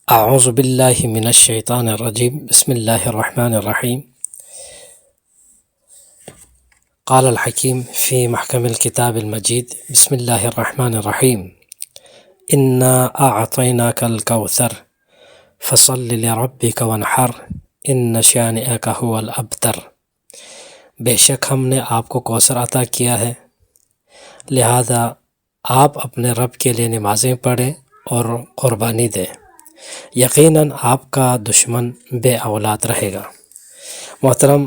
اعوذ باللہ من الشیطان الرجیم بسم اللہ الرحمن الرحیم قال الحکیم فی محکم الکتاب المجید بسم اللہ الرحمن الرحیم انا اعطیناک الکوثر فصل لربک وانحر ان شانئک هو الابتر۔ بے شک ہم نے آپ کو کوثر عطا کیا ہے، لہذا آپ اپنے رب کے لیے نمازیں پڑھیں اور قربانی دیں، یقیناً آپ کا دشمن بے اولاد رہے گا۔ محترم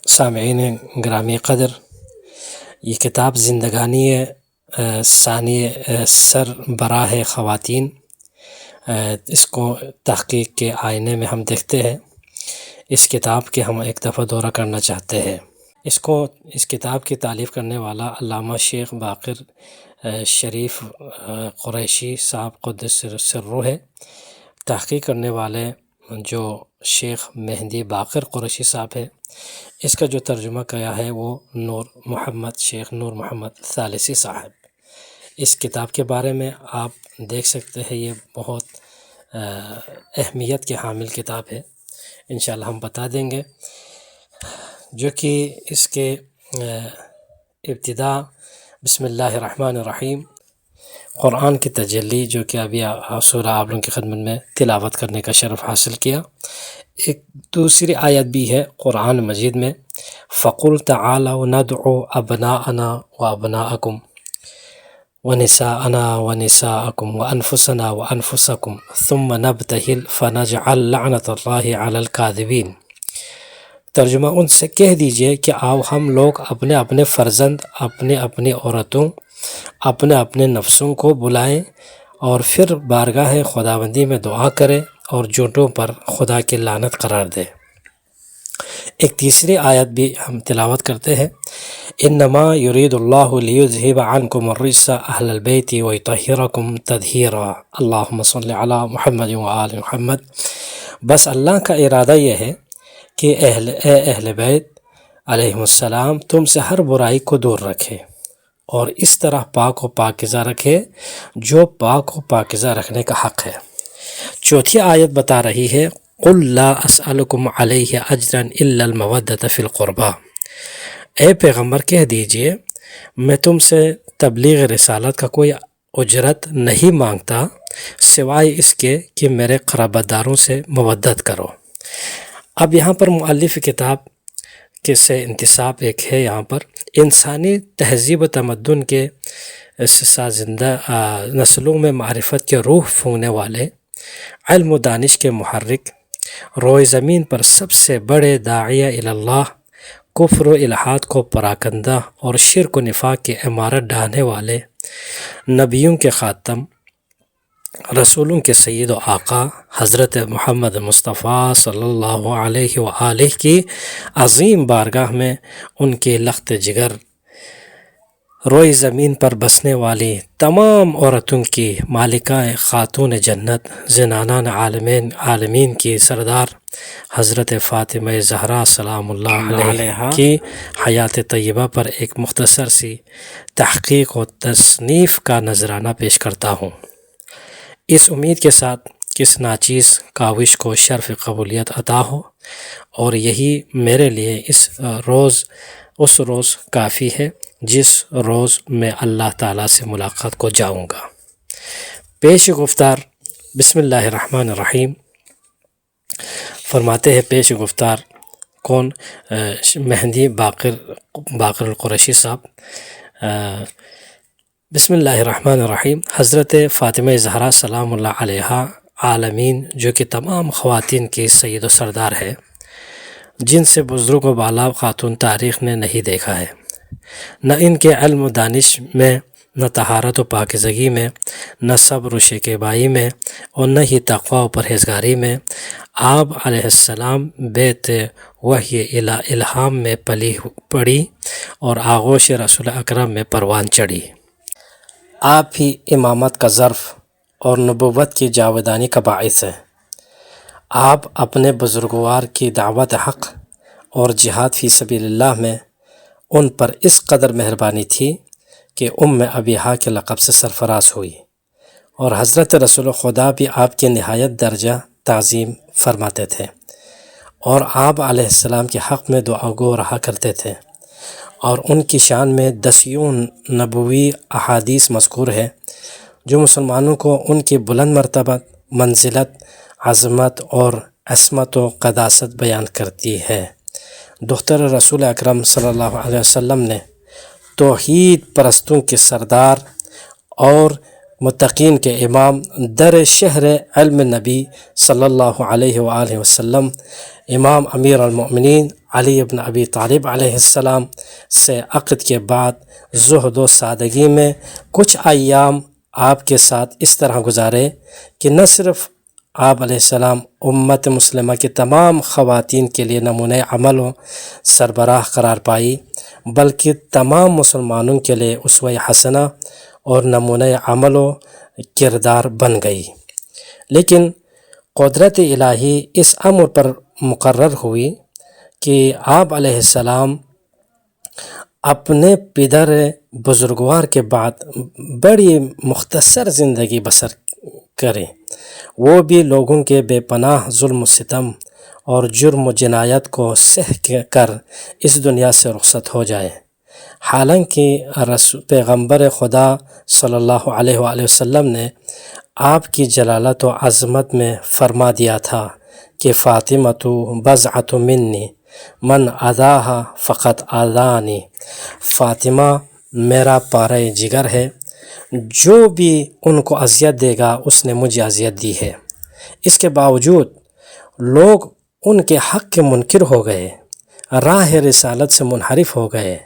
سامعین گرامی قدر، یہ کتاب زندگانی ثانی سربراہ خواتین، اس کو تحقیق کے آئینے میں ہم دیکھتے ہیں۔ اس کتاب کے ہم ایک دفعہ دورہ کرنا چاہتے ہیں۔ اس کتاب کی تالیف کرنے والا علامہ شیخ باقر شریف قریشی صاحب قدس سرہ ہے۔ تحقیق کرنے والے جو شیخ مہدی باقر قریشی صاحب ہے، اس کا جو ترجمہ کیا ہے وہ شیخ نور محمد ثالثی صاحب۔ اس کتاب کے بارے میں آپ دیکھ سکتے ہیں، یہ بہت اہمیت کے حامل کتاب ہے، انشاءاللہ ہم بتا دیں گے، جو کہ اس کے ابتدا بسم اللہ الرحمن الرحیم قرآن کی تجلی، جو کہ ابھی سورہ آپ لوگوں کی خدمت میں تلاوت کرنے کا شرف حاصل کیا۔ ایک دوسری آیت بھی ہے قرآن مجید میں، فَقُلْ تَعَالَوْا نَدْعُوا أَبْنَاءَنَا وَأَبْنَاءَكُمْ وَنِسَاءَنَا وَنِسَاءَكُمْ وَأَنفُسَنَا وَأَنفُسَكُمْ ثُمَّ نَبْتَهِلْ فَنَجْعَلْ لَعْنَةَ اللَّهِ عَلَى الْكَاذِبِينَ۔ ترجمہ ان سے کہہ دیجئے کہ آؤ ہم لوگ اپنے اپنے فرزند، اپنے اپنی عورتوں، اپنے اپنے نفسوں کو بلائیں اور پھر بارگاہ خداوندی میں دعا کریں اور جھوٹوں پر خدا کی لعنت قرار دیں۔ ایک تیسری آیت بھی ہم تلاوت کرتے ہیں، انما یرید اللہ لیذہب عنکم الرجس اہل البیت ویطہرکم تطہیرا، اللہم صلی علی محمد وآل محمد۔ بس اللہ کا ارادہ یہ ہے کہ اے اہل بیت علیہ السلام تم سے ہر برائی کو دور رکھے اور اس طرح پاک و پاکیزہ رکھے جو پاک و پاکیزہ رکھنے کا حق ہے۔ چوتھی آیت بتا رہی ہے، قُلْ لَا أَسْأَلُكُمْ عَلَيْهِ أَجْرًا إِلَّا الْمَوَدَّةَ فِي الْقُرْبَى۔ اے پیغمبر کہہ دیجئے میں تم سے تبلیغ رسالت کا کوئی اجرت نہیں مانگتا سوائے اس کے کہ میرے قرابت داروں سے مودت کرو۔ اب یہاں پر مؤلف کتاب کے سے انتساب ایک ہے، یہاں پر انسانی تہذیب و تمدن کے ساتھ زندہ نسلوں میں معرفت کے روح پھونکنے والے، علم و دانش کے محرک، روئے زمین پر سب سے بڑے داعیہ اللہ، کفر و الحاد کو پراکندہ اور شرک و نفاق کی عمارت ڈھانے والے، نبیوں کے خاتم، رسولوں کے سید و آقا حضرت محمد مصطفیٰ صلی اللہ علیہ وآلہ کی عظیم بارگاہ میں ان کے لخت جگر، روئے زمین پر بسنے والی تمام عورتوں کی مالکہ خاتون جنت، زنانان عالمین کی سردار حضرت فاطمہ زہرا سلام اللہ علیہ کی حیات طیبہ پر ایک مختصر سی تحقیق و تصنیف کا نذرانہ پیش کرتا ہوں، اس امید کے ساتھ کہ اس ناچیز کاوش کو شرف قبولیت عطا ہو، اور یہی میرے لیے اس روز کافی ہے جس روز میں اللہ تعالیٰ سے ملاقات کو جاؤں گا۔ پیش گفتار بسم اللہ الرحمن الرحیم فرماتے ہیں، پیش گفتار کون؟ مہدی باقر القریشی صاحب۔ بسم اللہ الرحمن الرحیم۔ حضرت فاطمہ زہرا سلام اللہ علیہ عالمین، جو کہ تمام خواتین کی سید و سردار ہے، جن سے بزرگ و بالا خاتون تاریخ نے نہیں دیکھا ہے، نہ ان کے علم و دانش میں، نہ طہارت و پاکیزگی میں، نہ صبر و شکیبائی میں، اور نہ ہی تقوی و پرہیزگاری میں، آپ علیہ السلام بیت وحی الہام میں پڑی اور آغوش رسول اکرم میں پروان چڑھی۔ آپ ہی امامت کا ظرف اور نبوت کی جاودانی کا باعث ہیں۔ آپ اپنے بزرگوار کی دعوت حق اور جہاد فی سبیل اللہ میں ان پر اس قدر مہربانی تھی کہ ابیہا کے لقب سے سرفراز ہوئی، اور حضرت رسول خدا بھی آپ کے نہایت درجہ تعظیم فرماتے تھے، اور آپ علیہ السلام کے حق میں دعا گو رہا کرتے تھے، اور ان کی شان میں دسیون نبوی احادیث مذکور ہے جو مسلمانوں کو ان کی بلند مرتبہ، منزلت، عظمت اور عصمت و قداست بیان کرتی ہے۔ دختر رسول اکرم صلی اللہ علیہ وسلم نے توحید پرستوں کے سردار اور متقین کے امام، در شہر علم نبی صلی اللہ علیہ وآلہ وسلم، امام امیر المؤمنین علی بن ابی طالب علیہ السلام سے عقد کے بعد زہد و سادگی میں کچھ ایام آپ کے ساتھ اس طرح گزارے کہ نہ صرف آپ علیہ السلام امت مسلمہ کی تمام خواتین کے لیے نمونہ عمل و سربراہ قرار پائی، بلکہ تمام مسلمانوں کے لیے اسوہ حسنہ اور نمونہ عمل و کردار بن گئی۔ لیکن قدرت الہی اس امر پر مقرر ہوئی کہ آپ علیہ السلام اپنے پدر بزرگوار کے بعد بڑی مختصر زندگی بسر کریں، وہ بھی لوگوں کے بے پناہ ظلم و ستم اور جرم و جنایت کو سہ کر اس دنیا سے رخصت ہو جائیں۔ حالانکہ پیغمبر خدا صلی اللہ علیہ وآلہ وسلم نے آپ کی جلالت و عظمت میں فرما دیا تھا کہ فاطمۃ بضعۃ منی من اذاہا فقط اذانی، فاطمہ میرا پارہ جگر ہے، جو بھی ان کو اذیت دے گا اس نے مجھے اذیت دی ہے۔ اس کے باوجود لوگ ان کے حق کے منکر ہو گئے، راہ رسالت سے منحرف ہو گئے،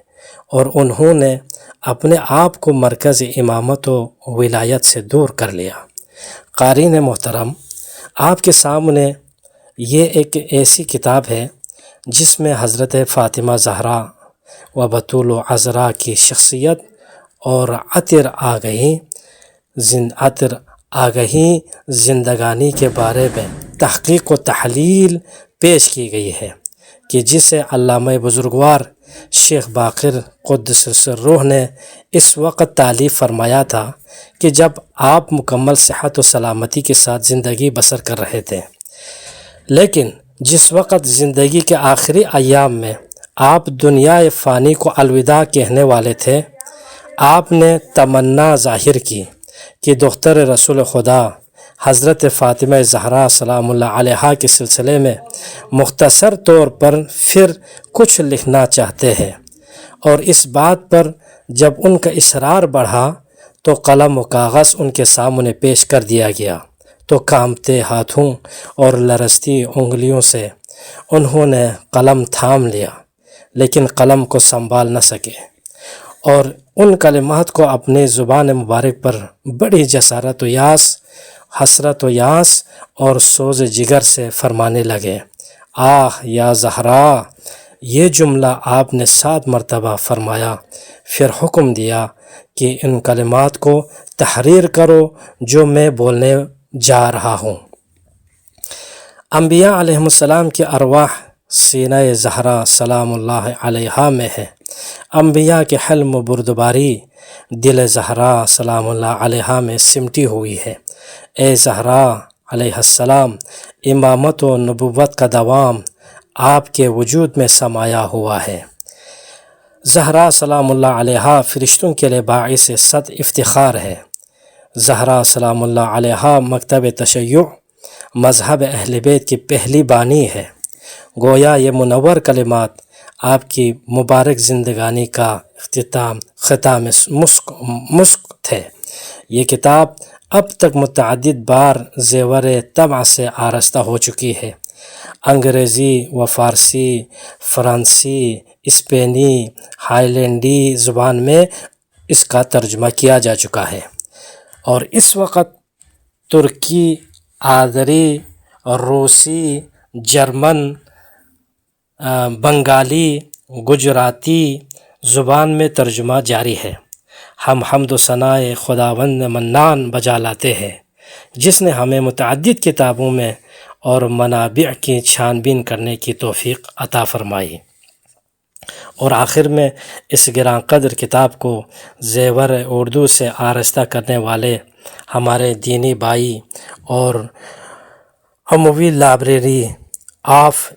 اور انہوں نے اپنے آپ کو مرکز امامت و ولایت سے دور کر لیا۔ قارئین محترم، آپ کے سامنے یہ ایک ایسی کتاب ہے جس میں حضرت فاطمہ زہرا و بطول و عذرا کی شخصیت اور عطر آگہی زندگانی کے بارے میں تحقیق و تحلیل پیش کی گئی ہے کہ جسے علامہ بزرگوار شیخ باقر قدس سرہ نے اس وقت تالیف فرمایا تھا کہ جب آپ مکمل صحت و سلامتی کے ساتھ زندگی بسر کر رہے تھے، لیکن جس وقت زندگی کے آخری ایام میں آپ دنیا فانی کو الوداع کہنے والے تھے، آپ نے تمنا ظاہر کی کہ دختر رسول خدا حضرت فاطمہ زہرا سلام اللہ علیہا کے سلسلے میں مختصر طور پر پھر کچھ لکھنا چاہتے ہیں، اور اس بات پر جب ان کا اصرار بڑھا تو قلم و کاغذ ان کے سامنے پیش کر دیا گیا، تو کانپتے ہاتھوں اور لرزتی انگلیوں سے انہوں نے قلم تھام لیا، لیکن قلم کو سنبھال نہ سکے، اور ان کلمات کو اپنے زبان مبارک پر بڑی جسارت و یاس، حسرت و یاس اور سوز جگر سے فرمانے لگے، آہ یا زہرا۔ یہ جملہ آپ نے 7 مرتبہ فرمایا، پھر حکم دیا کہ ان کلمات کو تحریر کرو جو میں بولنے جا رہا ہوں۔ انبیاء علیہ السلام کی ارواح سینہ زہرا سلام اللہ علیہا میں ہے، انبیاء کے حلم و بردباری دل زہرا سلام اللہ علیہا میں سمٹی ہوئی ہے۔ اے زہرا علیہ السلام، امامت و نبوت کا دوام آپ کے وجود میں سمایا ہوا ہے۔ زہرا سلام اللہ علیہا فرشتوں کے لیے باعث صد افتخار ہے۔ زہرا سلام اللہ علیہا مکتب تشیع مذہب اہل بیت کی پہلی بانی ہے۔ گویا یہ منور کلمات آپ کی مبارک زندگانی کا ختام مسک تھے۔ یہ کتاب اب تک متعدد بار زیور طبع سے آراستہ ہو چکی ہے۔ انگریزی و فارسی، فرانسی، اسپینی، ہالینڈی زبان میں اس کا ترجمہ کیا جا چکا ہے، اور اس وقت ترکی، آذری، روسی، جرمن، بنگالی، گجراتی زبان میں ترجمہ جاری ہے۔ ہم حمد و ثناء خداوند منان بجا لاتے ہیں جس نے ہمیں متعدد کتابوں میں اور منابع کی چھان بین کرنے کی توفیق عطا فرمائی، اور آخر میں اس گراں قدر کتاب کو زیور اردو سے آراستہ کرنے والے ہمارے دینی بھائی اور عموی لائبریری آف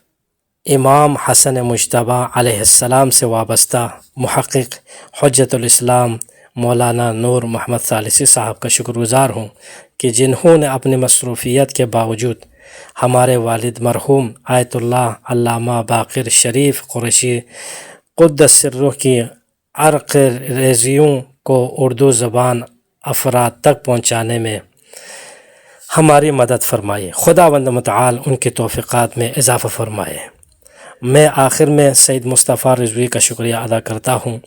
امام حسن مجتبیٰ علیہ السلام سے وابستہ محقق حجت الاسلام مولانا نور محمد ثالثی صاحب کا شکر گزار ہوں کہ جنہوں نے اپنی مصروفیت کے باوجود ہمارے والد مرحوم آیت اللہ علامہ باقر شریف قریشی قدس سرہ کی عرق ریزیوں کو اردو زبان افراد تک پہنچانے میں ہماری مدد فرمائے۔ خداوند متعال ان کی توفیقات میں اضافہ فرمائے۔ میں آخر میں سید مصطفیٰ رضوی کا شکریہ ادا کرتا ہوں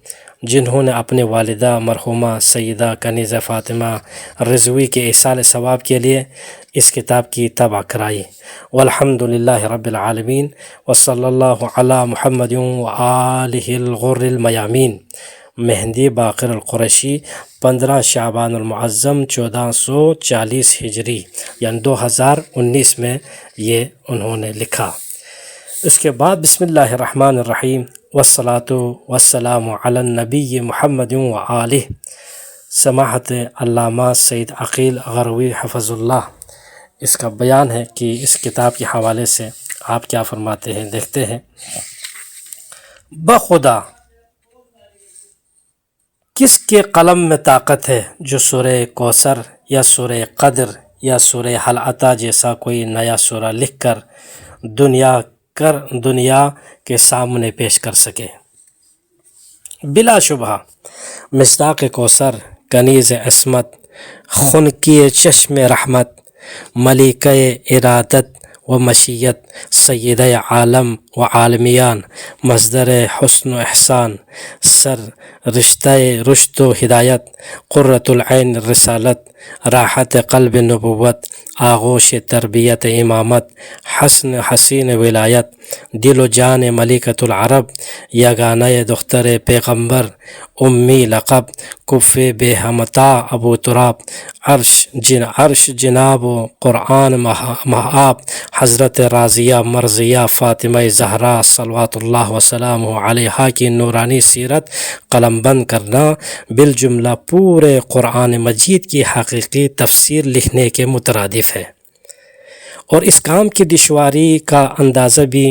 جنہوں نے اپنی والدہ مرحومہ سیدہ کنیزہ فاطمہ رضوی کے ایصال ثواب کے لیے اس کتاب کی طبع کرائی۔ والحمد للہ رب العالمین وصلی اللہ علی محمد وآلہ الغر المیامین۔ مہندی باقر القریشی 15 شعبان المعظم 1440 ہجری یعنی 2019 میں یہ انہوں نے لکھا۔ اس کے بعد بسم اللہ الرحمن الرحیم والصلاۃ والسلام علی النبی محمد وآلہ۔ سماحت علامہ سید عقیل غروی حفظ اللہ اس کا بیان ہے کہ اس کتاب کے حوالے سے آپ کیا فرماتے ہیں، دیکھتے ہیں۔ بخدا کس کے قلم میں طاقت ہے جو سورہ کوثر یا سورہ قدر یا سورہ حل عطا جیسا کوئی نیا سورہ لکھ کر دنیا کے سامنے پیش کر سکے۔ بلا شبہ مصداق کوثر، کنیز عصمت، خنکی چشم رحمت، ملکہ ارادت و مشیت، سید عالم و عالمیان، مصدر حسن و احسان، سر رشتہ رشد و ہدایت، قرۃ العین رسالت، راحت قلب نبوت، آغوش تربیت امامت، حسن حسین ولایت، دل و جان ملکۃ العرب، یگانہ دختر پیغمبر، امی لقب، کف بے ہمتا ابو تراب، عرش جناب و قرآن مہاب، حضرت راضیہ مرضیہ فاطمہ زہرا صلوات اللہ وسلام علیہا کی نورانی سیرت قلم بند کرنا بالجملہ پورے قرآن مجید کی حقیقی تفسیر لکھنے کے مترادف ہے، اور اس کام کی دشواری کا اندازہ بھی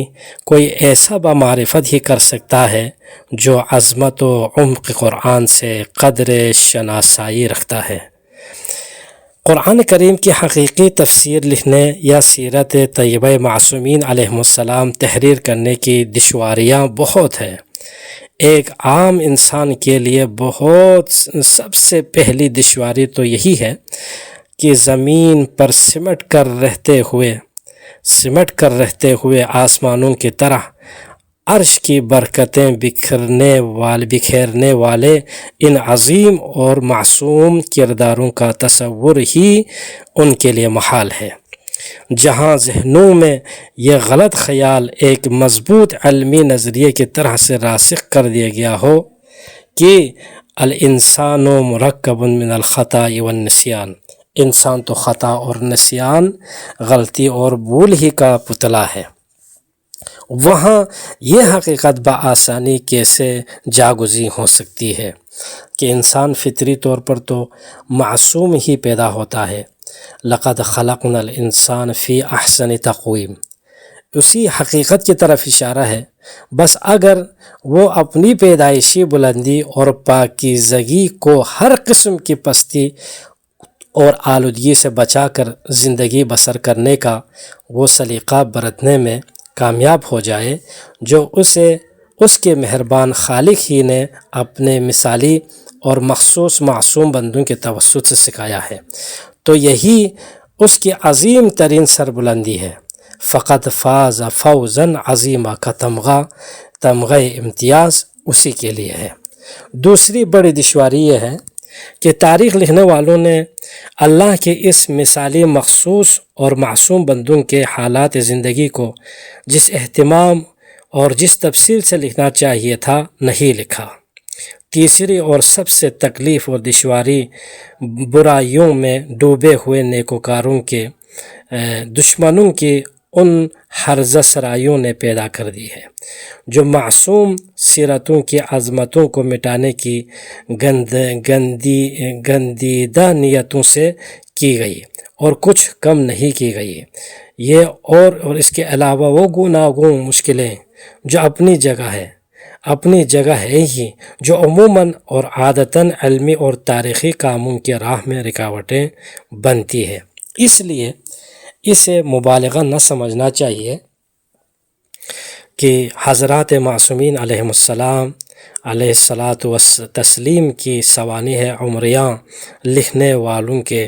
کوئی ایسا بمعرفت ہی کر سکتا ہے جو عظمت و عمق قرآن سے قدر شناسائی رکھتا ہے۔ قرآن کریم کی حقیقی تفسیر لکھنے یا سیرت طیبہ معصومین علیہم السلام تحریر کرنے کی دشواریاں بہت ہیں۔ ایک عام انسان کے لیے سب سے پہلی دشواری تو یہی ہے کہ زمین پر سمٹ کر رہتے ہوئے آسمانوں کی طرح عرش کی برکتیں بکھیرنے والے ان عظیم اور معصوم کرداروں کا تصور ہی ان کے لیے محال ہے۔ جہاں ذہنوں میں یہ غلط خیال ایک مضبوط علمی نظریے کی طرح سے راسخ کر دیا گیا ہو کہ الانسان مرکب من الخطا والنسیان، انسان تو خطا اور نسیان، غلطی اور بھول ہی کا پتلا ہے، وہاں یہ حقیقت بآسانی کیسے جاگزین ہو سکتی ہے کہ انسان فطری طور پر تو معصوم ہی پیدا ہوتا ہے۔ لقد خلقنا الانسان فی احسن تقویم، اسی حقیقت کی طرف اشارہ ہے، بس اگر وہ اپنی پیدائشی بلندی اور پاکیزگی کو ہر قسم کی پستی اور آلودگی سے بچا کر زندگی بسر کرنے کا وہ سلیقہ برتنے میں کامیاب ہو جائے جو اسے اس کے مہربان خالق ہی نے اپنے مثالی اور مخصوص معصوم بندوں کے توسط سے سکھایا ہے، تو یہی اس کی عظیم ترین سربلندی ہے۔ فقط فاز فوزاً عظیمہ کا تمغہ امتیاز اسی کے لیے ہے۔ دوسری بڑی دشواری یہ ہے کہ تاریخ لکھنے والوں نے اللہ کے اس مثالی مخصوص اور معصوم بندوں کے حالات زندگی کو جس اہتمام اور جس تفصیل سے لکھنا چاہیے تھا نہیں لکھا۔ تیسری اور سب سے تکلیف اور دشواری برائیوں میں ڈوبے ہوئے نیکوکاروں کے دشمنوں کی ان ہرزہ سرایوں نے پیدا کر دی ہے جو معصوم سیرتوں کی عظمتوں کو مٹانے کی گندیدہ نیتوں سے کی گئی اور کچھ کم نہیں کی گئی. یہ اور اس کے علاوہ وہ گوناگون مشکلیں جو اپنی جگہ ہے ہی، جو عموماً اور عادتاً علمی اور تاریخی کاموں کی راہ میں رکاوٹیں بنتی ہے. اس لیے اسے مبالغہ نہ سمجھنا چاہیے کہ حضرات معصومین علیہم السلام علیہ الصلاۃ والتسلیم کی سوانح عمریاں لکھنے والوں کے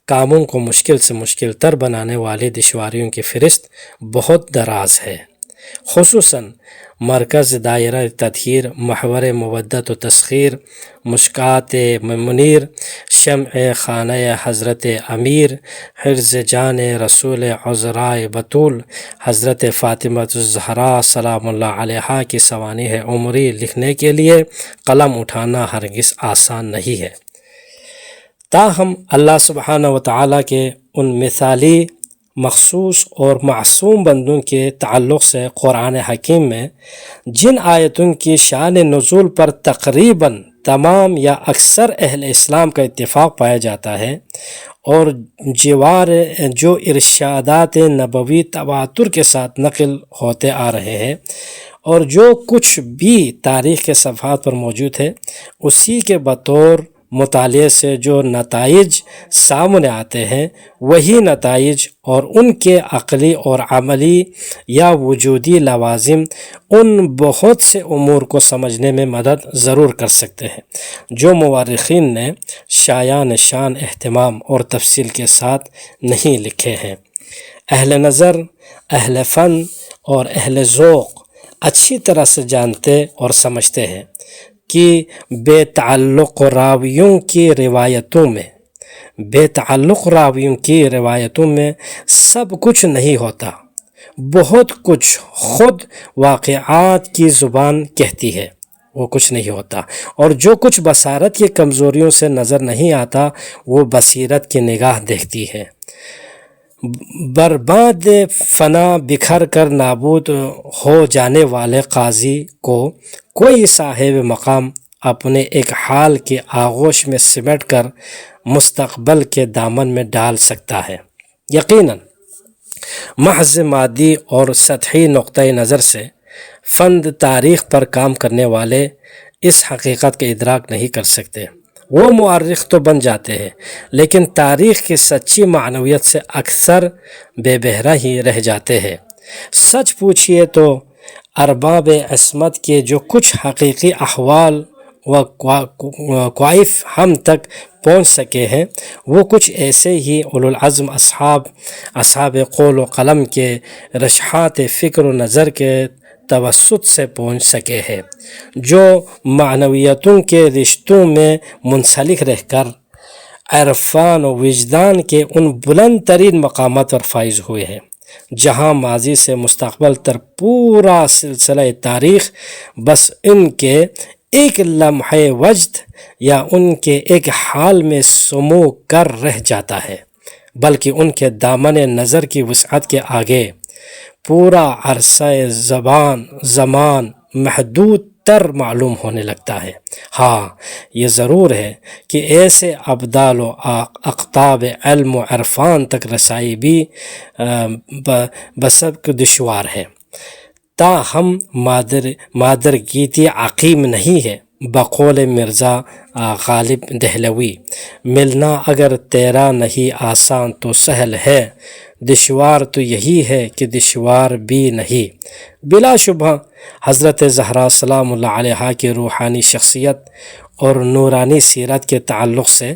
کاموں کو مشکل سے مشکل تر بنانے والی دشواریوں کی فہرست بہت دراز ہے. خصوصاً مرکز دائرہ تطہیر، محور مودت و تسخیر، مشکات منیر، شمع خانہ حضرت امیر، حرز جان رسول عذرائے بطول حضرت فاطمہ الزہراء سلام اللہ علیہا کی سوانح عمری لکھنے کے لیے قلم اٹھانا ہرگز آسان نہیں ہے. تاہم اللہ سبحانہ و تعالیٰ کے ان مثالی، مخصوص اور معصوم بندوں کے تعلق سے قرآن حکیم میں جن آیتوں کی شان نزول پر تقریباً تمام یا اکثر اہل اسلام کا اتفاق پایا جاتا ہے، اور جو ارشادات نبوی تواتر کے ساتھ نقل ہوتے آ رہے ہیں، اور جو کچھ بھی تاریخ کے صفحات پر موجود ہے، اسی کے بطور مطالعے سے جو نتائج سامنے آتے ہیں، وہی نتائج اور ان کے عقلی اور عملی یا وجودی لوازم ان بہت سے امور کو سمجھنے میں مدد ضرور کر سکتے ہیں جو مورخین نے شایان شان اہتمام اور تفصیل کے ساتھ نہیں لکھے ہیں. اہل نظر، اہل فن اور اہل ذوق اچھی طرح سے جانتے اور سمجھتے ہیں کہ بے تعلق راویوں کی روایتوں میں سب کچھ نہیں ہوتا. بہت کچھ خود واقعات کی زبان کہتی ہے، وہ کچھ نہیں ہوتا، اور جو کچھ بصارت کی کمزوریوں سے نظر نہیں آتا وہ بصیرت کی نگاہ دیکھتی ہے. برباد فنا بکھر کر نابود ہو جانے والے قاضی کو کوئی صاحب مقام اپنے ایک حال کی آغوش میں سمیٹ کر مستقبل کے دامن میں ڈال سکتا ہے. یقیناً محض مادی اور سطحی نقطۂ نظر سے فند تاریخ پر کام کرنے والے اس حقیقت کا ادراک نہیں کر سکتے. وہ مورخ تو بن جاتے ہیں لیکن تاریخ کی سچی معنویت سے اکثر بے بہرہ ہی رہ جاتے ہیں. سچ پوچھئے تو ارباب عصمت کے جو کچھ حقیقی احوال و کوائف ہم تک پہنچ سکے ہیں، وہ کچھ ایسے ہی اولوالعزم اصحاب قول و قلم کے رشحات فکر و نظر کے توسط سے پہنچ سکے ہیں، جو معنویتوں کے رشتوں میں منسلک رہ کر عرفان و وجدان کے ان بلند ترین مقامات پر فائز ہوئے ہیں جہاں ماضی سے مستقبل تر پورا سلسلہ تاریخ بس ان کے ایک لمحہ وجد یا ان کے ایک حال میں سمو کر رہ جاتا ہے، بلکہ ان کے دامن نظر کی وسعت کے آگے پورا عرصہ زمان محدود تر معلوم ہونے لگتا ہے. ہاں، یہ ضرور ہے کہ ایسے ابدال و اقطاب علم و عرفان تک رسائی بھی بسبق دشوار ہے. تاہم مادر گیتی عقیم نہیں ہے. بقول مرزا غالب دہلوی، ملنا اگر تیرا نہیں آسان تو سہل ہے، دشوار تو یہی ہے کہ دشوار بھی نہیں. بلا شبہ حضرت زہرا سلام اللہ علیہا کی روحانی شخصیت اور نورانی سیرت کے تعلق سے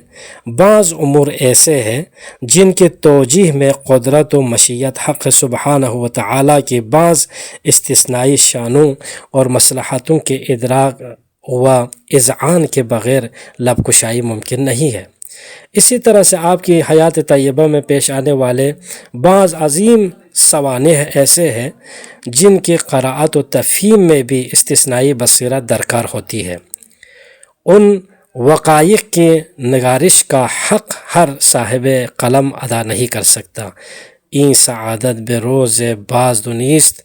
بعض امور ایسے ہیں جن کی توجیہ میں قدرت و مشیت حق سبحانہ و تعالیٰ کی بعض استثنائی شانوں اور مصلحتوں کے ادراک و اذعان کے بغیر لب کشائی ممکن نہیں ہے. اسی طرح سے آپ کی حیات طیبہ میں پیش آنے والے بعض عظیم سوانح ایسے ہیں جن کی قراءت و تفہیم میں بھی استثنائی بصیرت درکار ہوتی ہے. ان وقائع کی نگارش کا حق ہر صاحب قلم ادا نہیں کر سکتا. این سعادت به روز باز نیست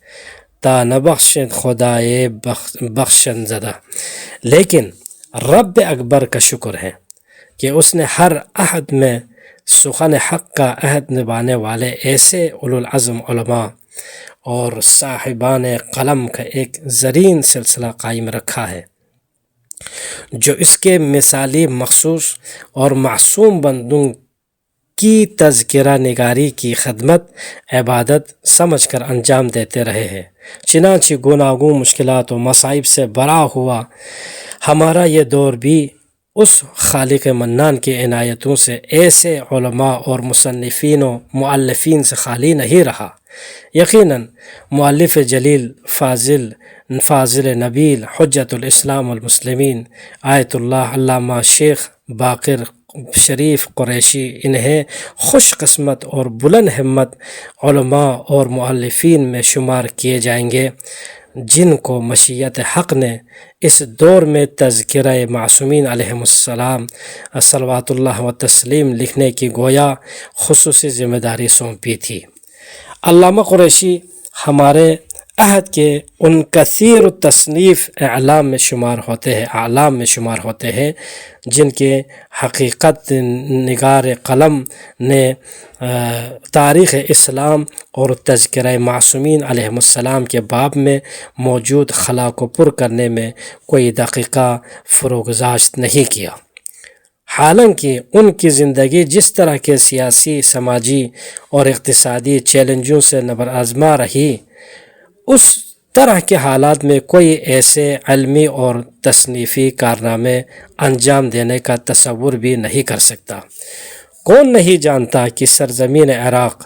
تا نبخشد خدای بخشن زدہ. لیکن رب اکبر کا شکر ہے کہ اس نے ہر عہد میں سخن حق کا عہد نبھانے والے ایسے اولو العزم علماء اور صاحبان قلم کا ایک زرین سلسلہ قائم رکھا ہے جو اس کے مثالی مخصوص اور معصوم بندوں کی تذکرہ نگاری کی خدمت عبادت سمجھ کر انجام دیتے رہے ہیں. چنانچہ گوناگون مشکلات و مصائب سے بھرا ہوا ہمارا یہ دور بھی اس خالق منان کی عنایتوں سے ایسے علماء اور مصنفین و مؤلفین سے خالی نہیں رہا. یقیناً مؤلف جلیل فاضل نبیل حجت الاسلام والمسلمین آیت اللہ علامہ شیخ باقر شریف قریشی انہیں خوش قسمت اور بلند ہمت علماء اور مؤلفین میں شمار کیے جائیں گے جن کو مشیت حق نے اس دور میں تذکرہ معصومین علیہم السلام صلوات اللہ و تسلیم لکھنے کی گویا خصوصی ذمہ داری سونپی تھی. علامہ قریشی ہمارے عہد کے ان کثیر التصنیف اعلام میں شمار ہوتے ہیں جن کے حقیقت نگار قلم نے تاریخ اسلام اور تذکرہ معصومین علیہم السلام کے باب میں موجود خلا کو پر کرنے میں کوئی دقیقہ فروگزاشت نہیں کیا. حالانکہ ان کی زندگی جس طرح کے سیاسی، سماجی اور اقتصادی چیلنجوں سے نبرآزما رہی، اس طرح کے حالات میں کوئی ایسے علمی اور تصنیفی کارنامے انجام دینے کا تصور بھی نہیں کر سکتا. کون نہیں جانتا کہ سرزمین عراق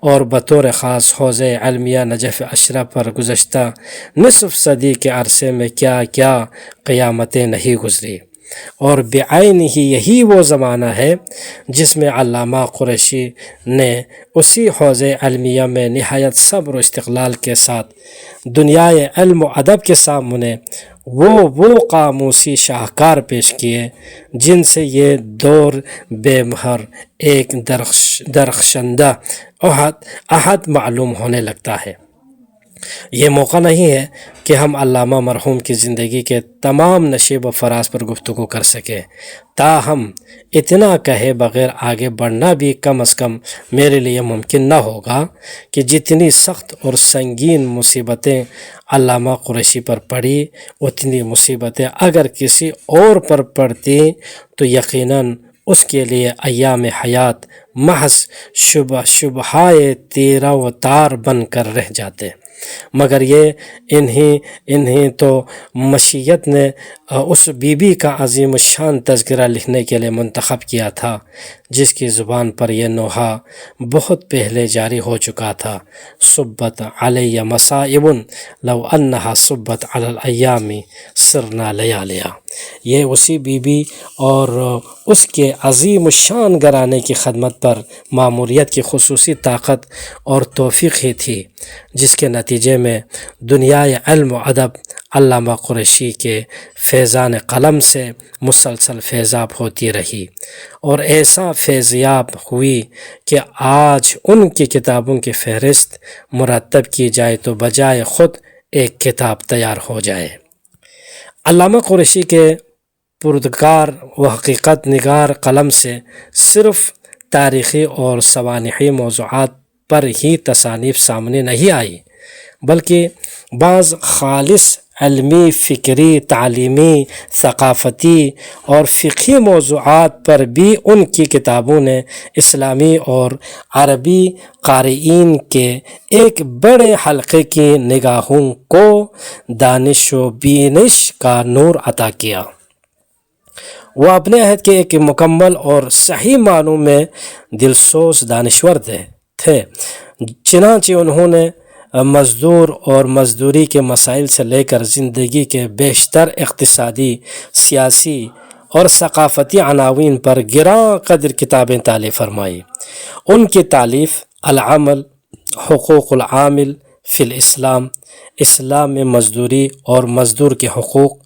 اور بطور خاص حوزہ علمیہ نجف اشرف پر گزشتہ نصف صدی کے عرصے میں کیا کیا قیامتیں نہیں گزری، اور بعین ہی یہی وہ زمانہ ہے جس میں علامہ قریشی نے اسی حوزہ علمیہ میں نہایت صبر و استقلال کے ساتھ دنیائے علم و ادب کے سامنے وہ قاموسی شاہکار پیش کیے جن سے یہ دور بے مہر ایک درخشندہ عہد معلوم ہونے لگتا ہے. یہ موقع نہیں ہے کہ ہم علامہ مرحوم کی زندگی کے تمام نشیب و فراز پر گفتگو کر سکیں، تاہم اتنا کہے بغیر آگے بڑھنا بھی کم از کم میرے لیے ممکن نہ ہوگا کہ جتنی سخت اور سنگین مصیبتیں علامہ قریشی پر پڑی، اتنی مصیبتیں اگر کسی اور پر پڑتی تو یقیناً اس کے لیے ایام حیات محض شبہائے تیرہ و تار بن کر رہ جاتے. مگر یہ انہیں تو مشیت نے اس بی بی کا عظیم الشان تذکرہ لکھنے کے لیے منتخب کیا تھا جس کی زبان پر یہ نوحہ بہت پہلے جاری ہو چکا تھا. صبت علی مصائب لو انہا صبت علی الایام سرنا لیالیا. یہ اسی بی بی اور اس کے عظیم الشان گھرانے کی خدمت پر ماموریت کی خصوصی طاقت اور توفیق ہی تھی جس کے نتیجے میں دنیائے علم و ادب علامہ قریشی کے فیضان قلم سے مسلسل فیضاب ہوتی رہی اور ایسا فیضیاب ہوئی کہ آج ان کی کتابوں کی فہرست مرتب کی جائے تو بجائے خود ایک کتاب تیار ہو جائے. علامہ قریشی کے پردگار و حقیقت نگار قلم سے صرف تاریخی اور سوانحی موضوعات پر ہی تصانیف سامنے نہیں آئی بلکہ بعض خالص علمی، فکری، تعلیمی، ثقافتی اور فقہی موضوعات پر بھی ان کی کتابوں نے اسلامی اور عربی قارئین کے ایک بڑے حلقے کی نگاہوں کو دانش و بینش کا نور عطا کیا. وہ اپنے عہد کے ایک مکمل اور صحیح معنوں میں دلسوز دانشور تھے. چنانچہ انہوں نے مزدور اور مزدوری کے مسائل سے لے کر زندگی کے بیشتر اقتصادی، سیاسی اور ثقافتی عناوین پر گراں قدر کتابیں تالیف فرمائی. ان کی تالیف العمل، حقوق العامل فی الاسلام، اسلام میں مزدوری اور مزدور کے حقوق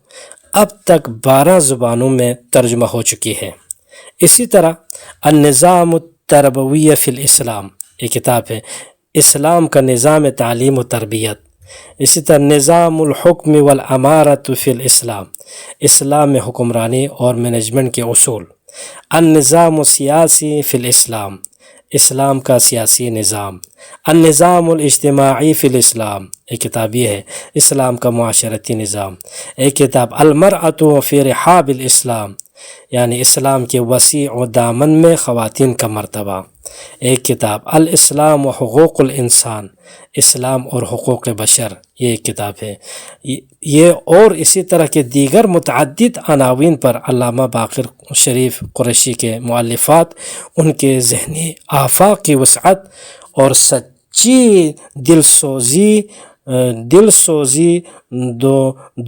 اب تک 12 زبانوں میں ترجمہ ہو چکی ہے. اسی طرح النظام التربوی فی الاسلام، یہ کتاب ہے اسلام کا نظام تعلیم و تربیت. اسی طرح نظام الحکم والامارۃ فی الاسلام، اسلام میں حکمرانی اور مینجمنٹ کے اصول. النظام السیاسی فی الاسلام، اسلام کا سیاسی نظام. النظام الاجتماعی فی الاسلام، ایک کتاب یہ ہے اسلام کا معاشرتی نظام. ایک کتاب المرأۃ فی رحاب الاسلام، یعنی اسلام کے وسیع و دامن میں خواتین کا مرتبہ. ایک کتاب الاسلام و حقوق الانسان، اسلام اور حقوق بشر، یہ ایک کتاب ہے. یہ اور اسی طرح کے دیگر متعدد عناوین پر علامہ باقر شریف قریشی کے مؤلفات ان کے ذہنی آفاق کی وسعت اور سچی دل سوزی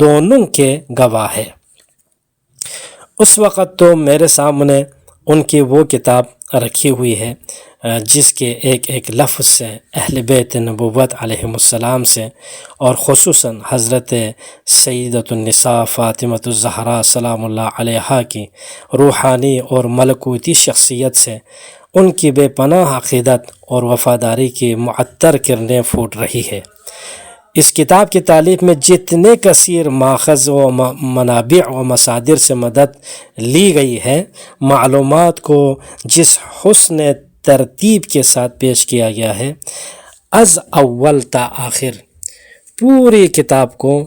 دونوں کے گواہ ہے. اس وقت تو میرے سامنے ان کی وہ کتاب رکھی ہوئی ہے جس کے ایک ایک لفظ سے اہل بیت نبوت علیہم السلام سے اور خصوصاً حضرت سیدۃ النساء فاطمۃ الزہرا سلام اللہ علیہا کی روحانی اور ملکوتی شخصیت سے ان کی بے پناہ عقیدت اور وفاداری کی معطر کرنیں پھوٹ رہی ہے. اس کتاب کی تالیف میں جتنے کثیر ماخذ و منابع و مصادر سے مدد لی گئی ہے، معلومات کو جس حسن ترتیب کے ساتھ پیش کیا گیا ہے، از اول تا آخر پوری کتاب کو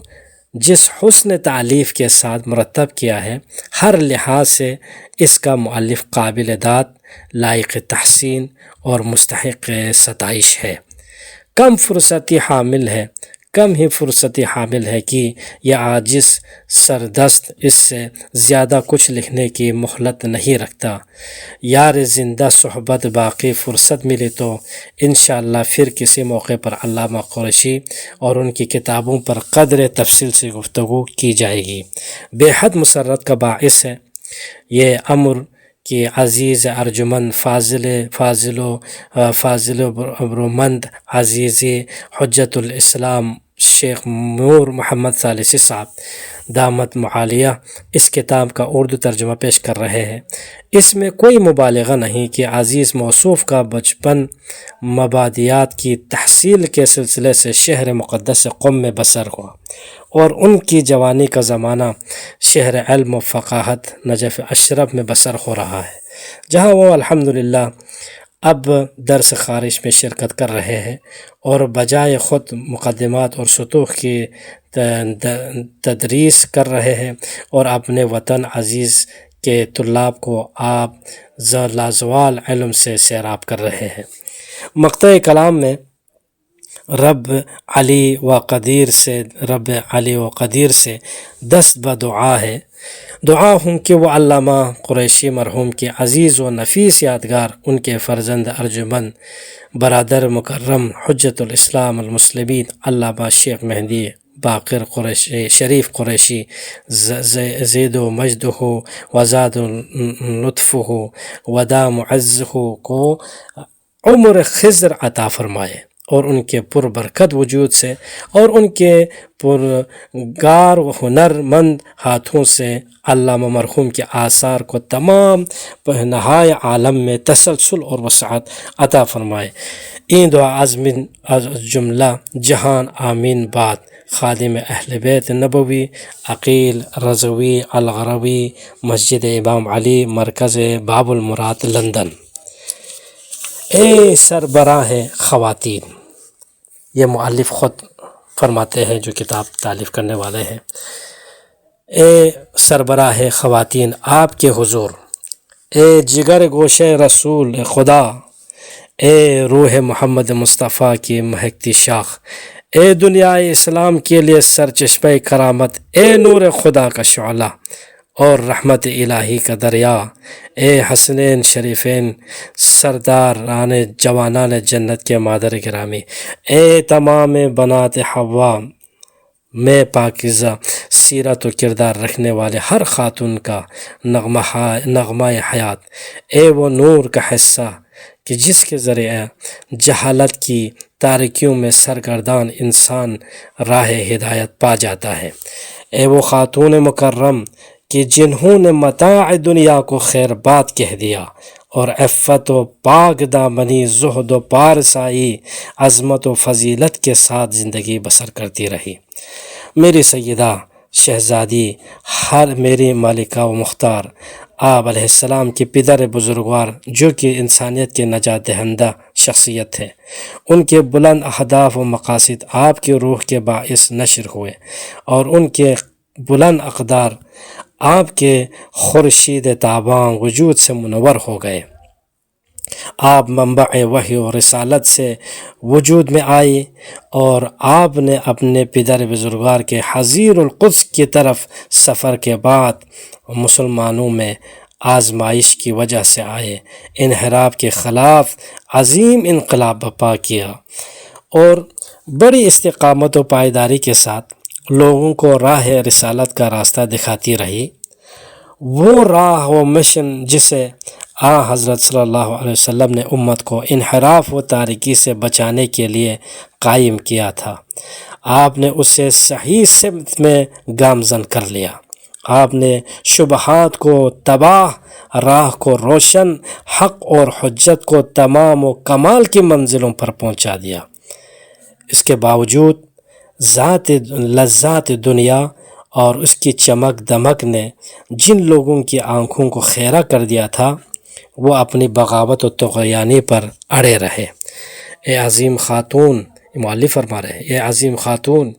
جس حسن تعلیف کے ساتھ مرتب کیا ہے، ہر لحاظ سے اس کا مؤلف قابل داد، لائق تحسین اور مستحق ستائش ہے. کم ہی فرصتی حامل ہے کہ یہ عاجز سردست اس سے زیادہ کچھ لکھنے کی مہلت نہیں رکھتا. یار زندہ صحبت باقی فرصت ملی تو انشاءاللہ پھر کسی موقع پر علامہ قریشی اور ان کی کتابوں پر قدر تفصیل سے گفتگو کی جائے گی. بے حد مسرت کا باعث ہے یہ امر کہ عزیز ارجمند فاضل و برومند عزیزی حجت الاسلام شیخ نور محمد ثالثی صاحب دامت معالیہ اس کتاب کا اردو ترجمہ پیش کر رہے ہیں. اس میں کوئی مبالغہ نہیں کہ عزیز موصوف کا بچپن مبادیات کی تحصیل کے سلسلے سے شہر مقدس قم میں بسر ہوا اور ان کی جوانی کا زمانہ شہر علم و فقاہت نجف اشرف میں بسر ہو رہا ہے، جہاں وہ الحمدللہ اب درس خارج میں شرکت کر رہے ہیں اور بجائے خود مقدمات اور سطوح کی تدریس کر رہے ہیں اور اپنے وطن عزیز کے طلاب کو آپ لازوال علم سے سیراب کر رہے ہیں. مقطع کلام میں رب علی و قدیر سے دست بدعا ہے. دعا ہوں کہ وہ علامہ قریشی مرحوم کے عزیز و نفیس یادگار ان کے فرزند ارجمند برادر مکرم حجت الاسلام المسلمین علامہ شیخ مہدی باقر شریف قریشی زید و مجدہ وزاد لطفہ ودام عزہ کو عمر خضر عطا فرمائے اور ان کے پربرکت وجود سے اور ان کے پرگار و ہنرمند ہاتھوں سے علامہ مرحوم کے آثار کو تمام نہائے عالم میں تسلسل اور وسعت عطا فرمائے. این دعا از جملہ جہان آمین باد. خادم اہل بیت نبوی عقیل رضوی الغروی مسجد امام علی مرکز باب المراد لندن. اے سربراہ خواتین، یہ مؤلف خود فرماتے ہیں جو کتاب تالیف کرنے والے ہیں. اے سربراہ خواتین، آپ کے حضور، اے جگر گوشے رسول خدا، اے روح محمد مصطفیٰ کی مہکتی شاخ، اے دنیا اسلام کے لیے سرچشمہ کرامت، اے نور خدا کا شعلہ اور رحمت الہی کا دریا، اے حسنین شریفین سرداران جوانان جنت کے مادر گرامی، اے تمام بنات حوا میں پاکیزہ سیرت و کردار رکھنے والے ہر خاتون کا نغمہ حیات، اے وہ نور کا حصہ کہ جس کے ذریعے جہالت کی تاریکیوں میں سرگردان انسان راہ ہدایت پا جاتا ہے، اے وہ خاتون مکرم کہ جنہوں نے متاع دنیا کو خیر بات کہہ دیا اور عفت و پاک دامنی، زہد و پارسائی، عظمت و فضیلت کے ساتھ زندگی بسر کرتی رہی۔ میری سیدہ شہزادی میری مالکہ و مختار آپ علیہ السلام کی پدر بزرگوار، جو کہ انسانیت کے نجات دہندہ شخصیت تھے، ان کے بلند اہداف و مقاصد آپ کی روح کے باعث نشر ہوئے، اور ان کے بلند اقدار آپ کے خورشید تاباں وجود سے منور ہو گئے۔ آپ منبع وحی و رسالت سے وجود میں آئی، اور آپ نے اپنے پدر بزرگوار کے حضیر القدس کی طرف سفر کے بعد مسلمانوں میں آزمائش کی وجہ سے آئے انحراف کے خلاف عظیم انقلاب برپا کیا، اور بڑی استقامت و پائیداری کے ساتھ لوگوں کو راہ رسالت کا راستہ دکھاتی رہی۔ وہ راہ و مشن جسے حضرت صلی اللہ علیہ وسلم نے امت کو انحراف و تاریکی سے بچانے کے لیے قائم کیا تھا، آپ نے اسے صحیح سمت میں گامزن کر لیا۔ آپ نے شبہات کو تباہ، راہ کو روشن، حق اور حجت کو تمام و کمال کی منزلوں پر پہنچا دیا۔ اس کے باوجود لذات دنیا اور اس کی چمک دمک نے جن لوگوں کی آنکھوں کو خیرہ کر دیا تھا، وہ اپنی بغاوت و طغیانی پر اڑے رہے۔ اے عظیم خاتون، مؤلف فرما رہے، اے عظیم خاتون،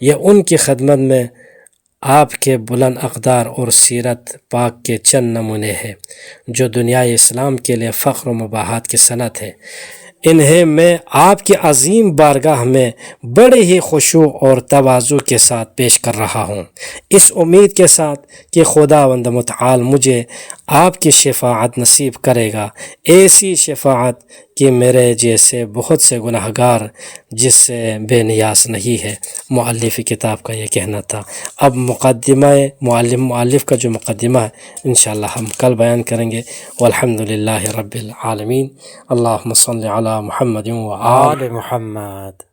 یہ ان کی خدمت میں آپ کے بلند اقدار اور سیرت پاک کے چند نمونے ہیں جو دنیائے اسلام کے لیے فخر و مباحت کی صنعت ہے۔ انہیں میں آپ کی عظیم بارگاہ میں بڑے ہی خشوع اور تواضع کے ساتھ پیش کر رہا ہوں، اس امید کے ساتھ کہ خداوند متعال مجھے آپ کی شفاعت نصیب کرے گا، ایسی شفاعت کہ میرے جیسے بہت سے گناہگار جس سے بے نیاز نہیں ہے۔ مؤلف کتاب کا یہ کہنا تھا۔ اب مؤلف کا جو مقدمہ ہے انشاءاللہ ہم کل بیان کریں گے۔ والحمدللہ رب العالمین۔ اللہم صلی علی محمد و آل محمد۔